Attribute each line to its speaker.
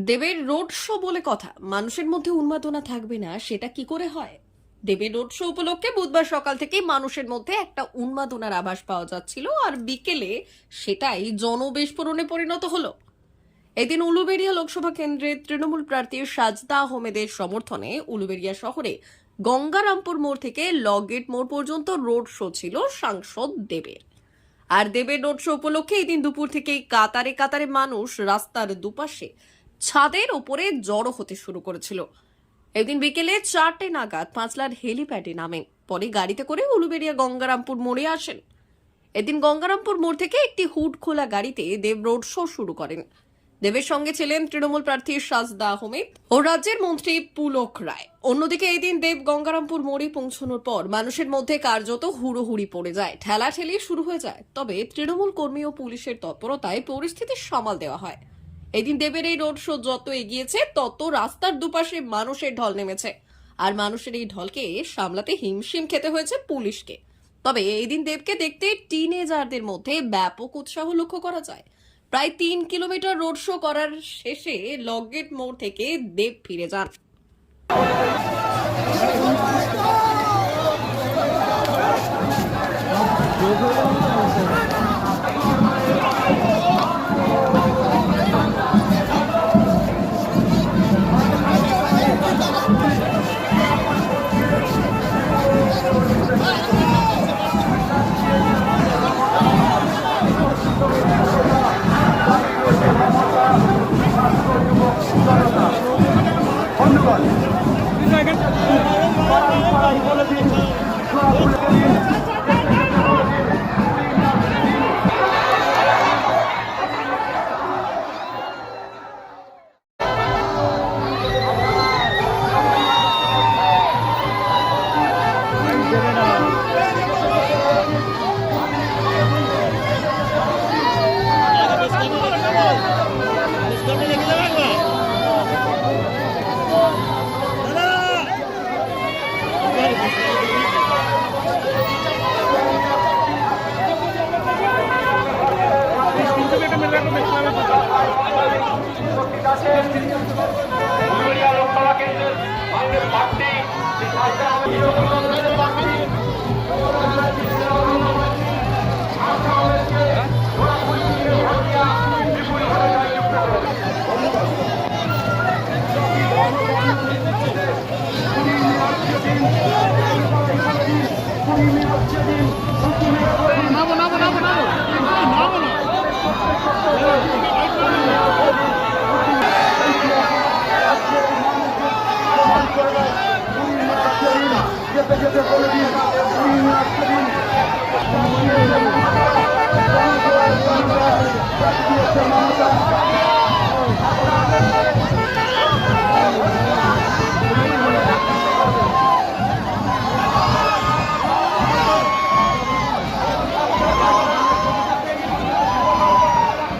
Speaker 1: দেবের road show বলে কথা, মানুষের মধ্যে উন্মাদনা থাকবে না সেটা কি করে হয়? দেবের রোড শো উপলক্ষে বুধবার সকাল থেকেই মানুষের মধ্যে একটা উন্মাদনার আভাস পাওয়া যাচ্ছিল, আর বিকেলে সেটাই জনবিস্ফোরণে পরিণত হলো। এদিন উলুবেড়িয়া লোকসভা কেন্দ্রের তৃণমূল প্রার্থী সাজদা আহমেদের সমর্থনে উলুবেড়িয়া শহরে গঙ্গারামপুর মোড় থেকে লগগেট মোড় পর্যন্ত রোড শো ছিল সাংসদ দেবের। আর দেবের রোড শো উপলক্ষে এদিন দুপুর থেকেই কাতারে কাতারে মানুষ রাস্তার দুপাশে ছাদের ওপরে জড়ো হতে শুরু করেছিল। এদিন বিকেলে 4টে নাগাদ পাঁচলার হেলিপ্যাডে নামেন, পরে গাড়িতে করে উলুবেড়িয়া গঙ্গারামপুর মোড়ে আসেন। এদিন গঙ্গারামপুর মোড় থেকে একটি হুড খোলা গাড়িতে দেব রোড শো শুরু করেন। দেবের সঙ্গে ছিলেন তৃণমূল প্রার্থী সাজদা আহমেদ ও রাজ্যের মন্ত্রী পুলক রায়। অন্যদিকে এদিন দেব গঙ্গারামপুর মোড়ে পৌঁছানোর পর মানুষের মধ্যে কার্যত হুড়োহুড়ি পড়ে যায়, ঠেলাঠেলি শুরু হয়ে যায়। তবে তৃণমূল কর্মী ও পুলিশের তৎপরতায় পরিস্থিতি সামাল দেওয়া হয়। এদিন দেবের এই রোড শো যত এগিয়েছে তত রাস্তার দুপাশে মানুষের ঢল নেমেছে, আর মানুষের এই ঢলকে সামলাতে হিমশিম খেতে হয়েছে পুলিশকে। তবে এদিন দেবকে দেখতে টিনেজারদের মধ্যে ব্যাপক উৎসাহ লক্ষ্য করা যায়। প্রায় 3 কিলোমিটার রোড শো করার শেষে লগগেট মোড় থেকে দেব ফিরে যান।
Speaker 2: যেতে